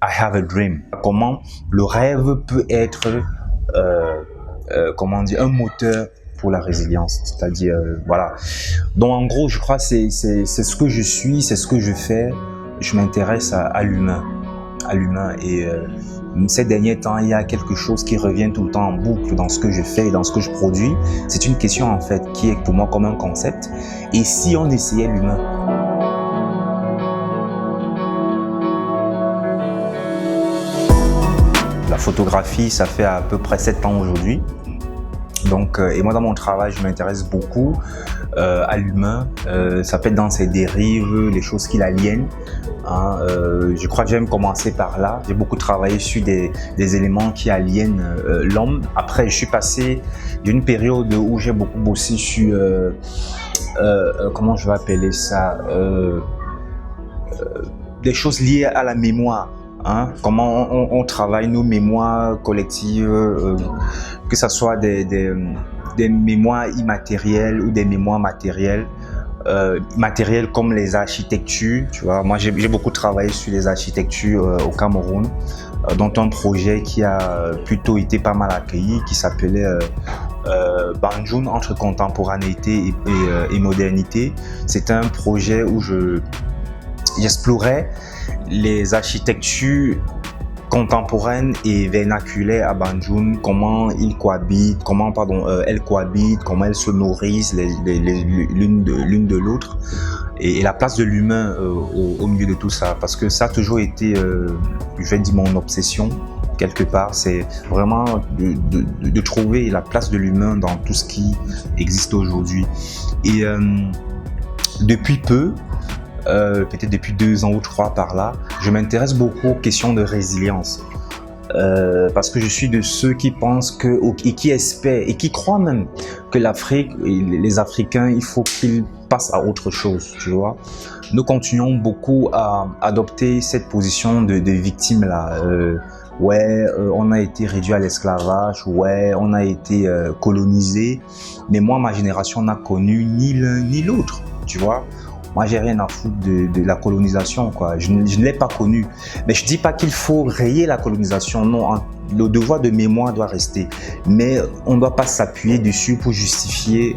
I have a dream. Comment le rêve peut être, comment dire, un moteur pour la résilience. C'est-à-dire, voilà. Donc en gros, je crois que c'est ce que je suis, c'est ce que je fais. Je m'intéresse à l'humain. Et ces derniers temps, il y a quelque chose qui revient tout le temps en boucle dans ce que je fais et dans ce que je produis. C'est une question en fait qui est pour moi comme un concept. Et si on essayait l'humain? La photographie, ça fait à peu près 7 ans aujourd'hui. Donc, et moi dans mon travail, je m'intéresse beaucoup à l'humain. Ça peut être dans ses dérives, les choses qui l'aliènent. Hein, je crois que j'aime commencer par là. J'ai beaucoup travaillé sur des éléments qui aliènent l'homme. Après, je suis passé d'une période où j'ai beaucoup bossé sur, comment je vais appeler ça, des choses liées à la mémoire. Hein, comment on travaille nos mémoires collectives, que ce soit des mémoires immatérielles ou des mémoires matérielles. Matériels comme les architectures, tu vois. Moi, j'ai beaucoup travaillé sur les architectures au Cameroun, dont un projet qui a plutôt été pas mal accueilli, qui s'appelait Banjul entre contemporanéité et modernité. C'était un projet où j'explorais les architectures contemporaines et vernaculaires à Banjul, comment ils cohabitent, elles cohabitent, comment elles se nourrissent l'une de l'autre, et la place de l'humain au milieu de tout ça, parce que ça a toujours été, je vais dire, mon obsession quelque part. C'est vraiment de trouver la place de l'humain dans tout ce qui existe aujourd'hui. Et depuis peu, peut-être depuis 2 ans ou 3 par là, je m'intéresse beaucoup aux questions de résilience. Parce que je suis de ceux qui pensent et qui espèrent et qui croient même que l'Afrique, les Africains, il faut qu'ils passent à autre chose, tu vois. Nous continuons beaucoup à adopter cette position de victime là. On a été réduit à l'esclavage, on a été colonisé, mais moi, ma génération n'a connu ni l'un ni l'autre, tu vois. Moi, j'ai rien à foutre de la colonisation, quoi. Je ne l'ai pas connue. Mais je dis pas qu'il faut rayer la colonisation, non. Le devoir de mémoire doit rester. Mais on ne doit pas s'appuyer dessus pour justifier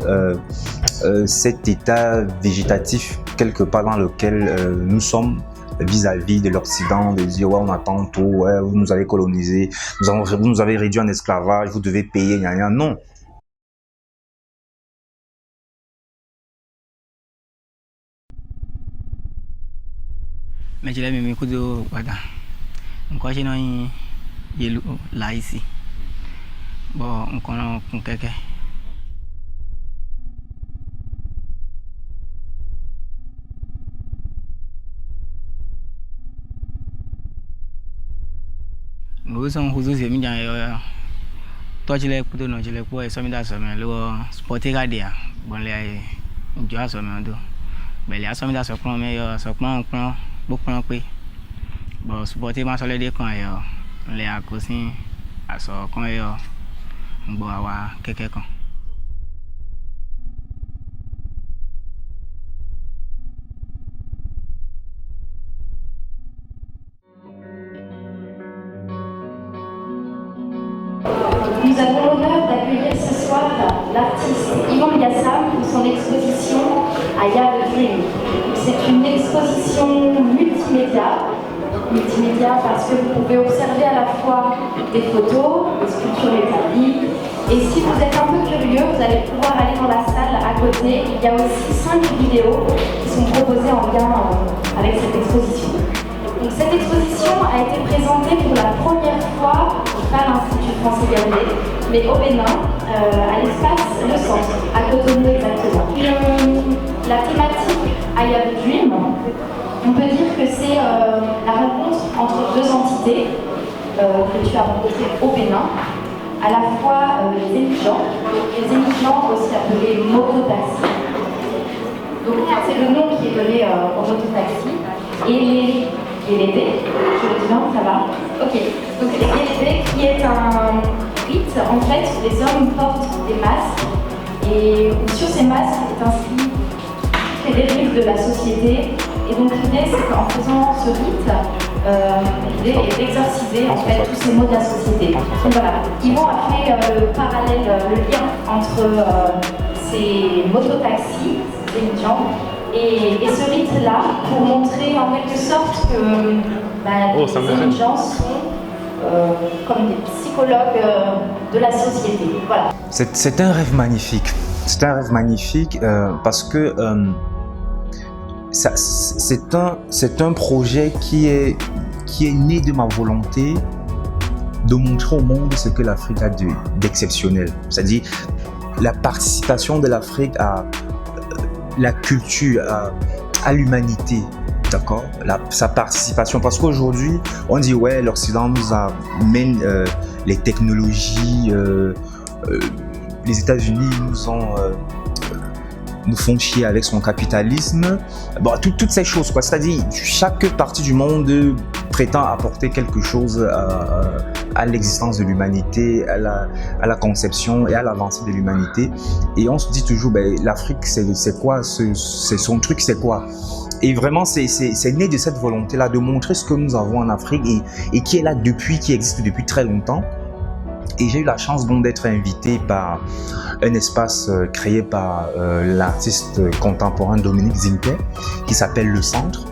cet état végétatif quelque part dans lequel nous sommes vis-à-vis de l'Occident, de dire ouais, on attend tout, ouais, vous nous avez colonisé, vous nous avez réduit en esclavage, vous devez payer, non. Mais je l'ai mis coup de voilà. Encore j'ai non yelu là ici. Bon, on connaît quelqu'un. Nous sommes tous amis dans toi je l'ai plutôt non je l'ai pour ça me da ça mais le sporter garder bon les je a ça mais mais les ça me da ça prend mais ça prend beaucoup pé bon supporter ma solide de quand les a cosine à ça quand bon avoir quelqu'un. Nous avons l'honneur d'accueillir ce soir l'artiste Yvan Gassam pour son exposition I Have a Dream. C'est une exposition multimédia parce que vous pouvez observer à la fois des photos, des sculptures établies, et si vous êtes un peu curieux, vous allez pouvoir aller dans la salle à côté. Il y a aussi 5 vidéos qui sont proposées en lien avec cette exposition. Donc, cette exposition a été présentée pour la première fois pas à l'Institut français Gallaudet, mais au Bénin, à l'espace Le Centre, à Cotonou exactement. La thématique I Have a Dream, on peut dire que c'est la rencontre entre 2 entités que tu as rencontrées au Bénin, à la fois les émigrants aussi appelés mototaxis. Donc c'est le nom qui est donné au mototaxi, et les Guélébés, je le dis bien, ça va. Ok, donc les Guélébés qui est un rite, en fait, les hommes portent des masques, et sur ces masques est inscrit les dérives de la société Et donc l'idée, c'est qu'en faisant ce rite, l'idée est d'exorciser en fait tous ces maux de la société. Donc voilà, Yvon a fait le parallèle, le lien entre ces mototaxis, ces gens, et ce rite-là, pour montrer en quelque sorte que les gens sont comme des psychologues de la société. Voilà. C'est un rêve magnifique. C'est un rêve magnifique parce que c'est un projet qui est né de ma volonté de montrer au monde ce que l'Afrique a d'exceptionnel. C'est-à-dire la participation de l'Afrique à la culture, à l'humanité. D'accord, sa participation, parce qu'aujourd'hui on dit ouais, l'Occident nous amène les technologies, les États-Unis nous font chier avec son capitalisme, bon, toutes ces choses quoi. C'est-à-dire chaque partie du monde prétend apporter quelque chose à l'existence de l'humanité, à la conception et à l'avancée de l'humanité, et on se dit toujours l'Afrique c'est quoi, c'est son truc, c'est quoi. Et vraiment, c'est né de cette volonté-là de montrer ce que nous avons en Afrique et qui est là qui existe depuis très longtemps. Et j'ai eu la chance donc d'être invité par un espace créé par l'artiste contemporain Dominique Zinke, qui s'appelle Le Centre.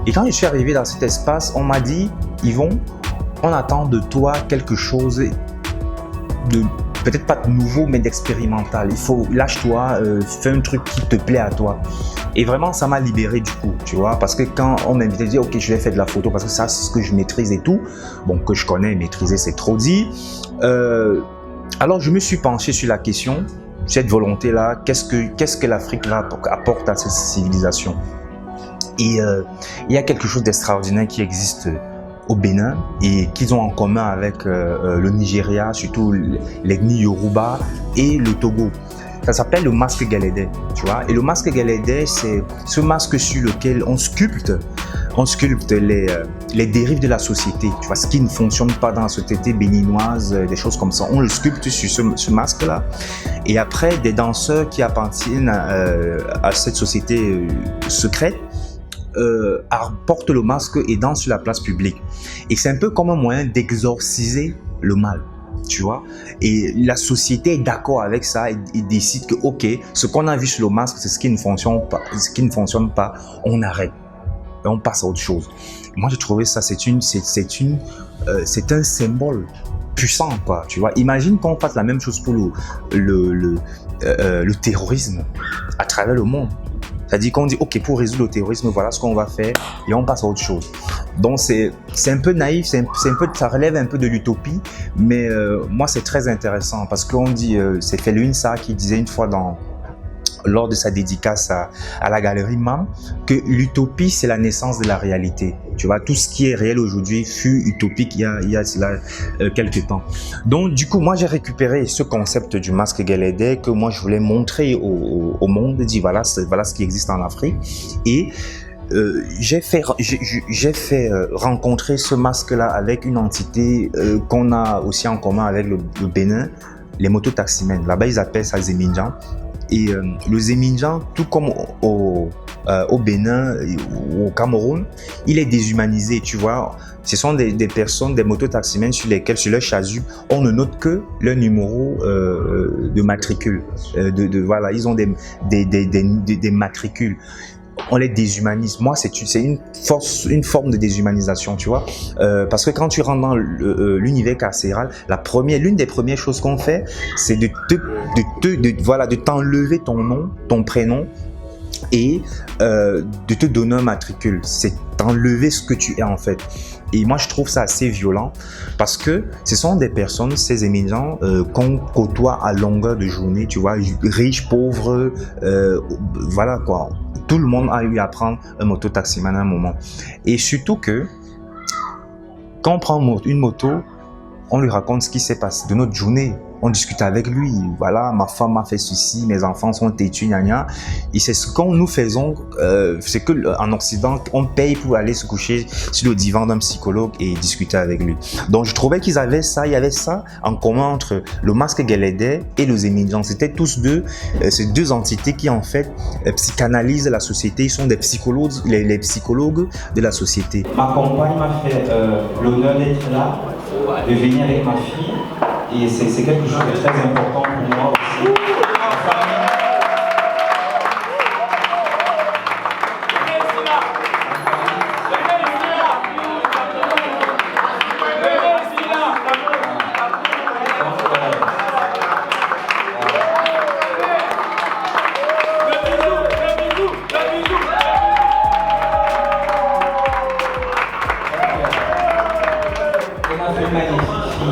Et quand je suis arrivé dans cet espace, on m'a dit, Yvon, on attend de toi quelque chose de peut-être pas de nouveau, mais d'expérimental. Il faut, lâche-toi, fais un truc qui te plaît à toi. Et vraiment, ça m'a libéré du coup, tu vois, parce que quand on m'invitait à dire, ok, je vais faire de la photo parce que ça, c'est ce que je maîtrise et tout, bon, que je connais, maîtriser, c'est trop dit. Alors, je me suis penché sur la question, cette volonté-là, qu'est-ce que l'Afrique apporte à cette civilisation? Et il y a quelque chose d'extraordinaire qui existe au Bénin et qu'ils ont en commun avec le Nigeria, surtout l'ethnie Yoruba et le Togo. Ça s'appelle le masque galédé, tu vois. Et le masque galédé, c'est ce masque sur lequel on sculpte les dérives de la société, tu vois, ce qui ne fonctionne pas dans la société béninoise, des choses comme ça. On le sculpte sur ce masque-là. Et après, des danseurs qui appartiennent à cette société secrète portent le masque et dansent sur la place publique. Et c'est un peu comme un moyen d'exorciser le mal, tu vois. Et la société est d'accord avec ça et décide que ok, ce qu'on a vu sur le masque, c'est ce qui ne fonctionne pas, on arrête et on passe à autre chose. Moi, j'ai trouvé ça, c'est un symbole puissant, quoi, tu vois. Imagine qu'on fasse la même chose pour le terrorisme à travers le monde. C'est-à-dire qu'on dit, ok, pour résoudre le terrorisme, voilà ce qu'on va faire et on passe à autre chose. Donc, c'est un peu naïf, ça relève un peu de l'utopie, mais moi, c'est très intéressant parce qu'on dit, c'est Felwine Sarr qui disait une fois lors de sa dédicace à la galerie MAM, que l'utopie, c'est la naissance de la réalité. Tu vois, tout ce qui est réel aujourd'hui fut utopique il y a cela quelques temps. Donc, du coup, moi, j'ai récupéré ce concept du masque galédé que moi, je voulais montrer au monde, dire voilà ce qui existe en Afrique. Et j'ai fait rencontrer ce masque-là avec une entité qu'on a aussi en commun avec le Bénin, les mototaximens. Là-bas, ils appellent ça Zeminjan. Et le Zeminjan, tout comme au Bénin ou au Cameroun, il est déshumanisé, tu vois. Ce sont des personnes, des mototaximens sur leur chasuble, on ne note que leur numéro de matricule. Voilà, ils ont des matricules. On les déshumanise. Moi, c'est une forme de déshumanisation, tu vois. Parce que quand tu rentres dans l'univers carcéral, l'une des premières choses qu'on fait, c'est de t'enlever ton nom, ton prénom, et de te donner un matricule. C'est t'enlever ce que tu es en fait. Et moi, je trouve ça assez violent parce que ce sont des personnes, ces émigrants, qu'on côtoie à longueur de journée, tu vois, riches, pauvres, voilà quoi. Tout le monde a eu à prendre un mototaximan à un moment. Et surtout que, quand on prend une moto, on lui raconte ce qui s'est passé de notre journée. On discute avec lui. Voilà, ma femme m'a fait ceci, mes enfants sont têtus, gna gna. Et c'est ce que nous faisons, c'est que en Occident, on paye pour aller se coucher sur le divan d'un psychologue et discuter avec lui. Donc je trouvais qu'ils avaient ça, il y avait ça en commun entre le masque Guélédé et le Zémidjan. C'était tous deux, ces deux entités qui en fait psychanalysent la société. Ils sont des psychologues, les psychologues de la société. Ma compagne m'a fait l'honneur d'être là, de venir avec ma fille. Et c'est quelque chose de très important pour moi aussi.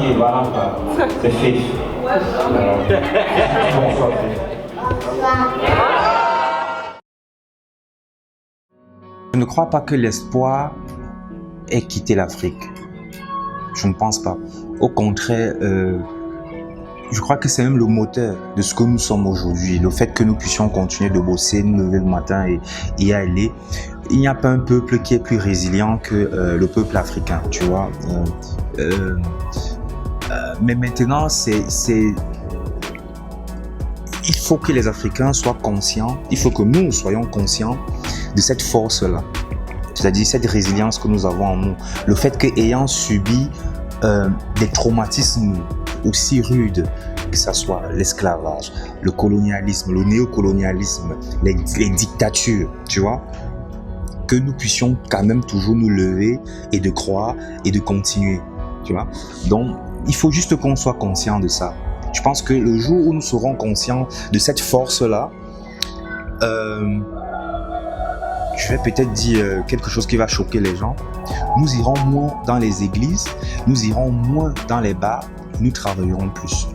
Et voilà, c'est fait. Bonsoir. Je ne crois pas que l'espoir ait quitté l'Afrique. Je ne pense pas. Au contraire, je crois que c'est même le moteur de ce que nous sommes aujourd'hui. Le fait que nous puissions continuer de bosser, nous lever le matin et y aller. Il n'y a pas un peuple qui est plus résilient que le peuple africain, tu vois. Mais maintenant, il faut que les Africains soient conscients, il faut que nous soyons conscients de cette force-là, c'est-à-dire cette résilience que nous avons en nous. Le fait qu'ayant subi des traumatismes aussi rudes, que ce soit l'esclavage, le colonialisme, le néocolonialisme, les dictatures, tu vois, que nous puissions quand même toujours nous lever et de croire et de continuer, tu vois. Donc, il faut juste qu'on soit conscient de ça. Je pense que le jour où nous serons conscients de cette force-là, je vais peut-être dire quelque chose qui va choquer les gens. Nous irons moins dans les églises, nous irons moins dans les bars, nous travaillerons plus.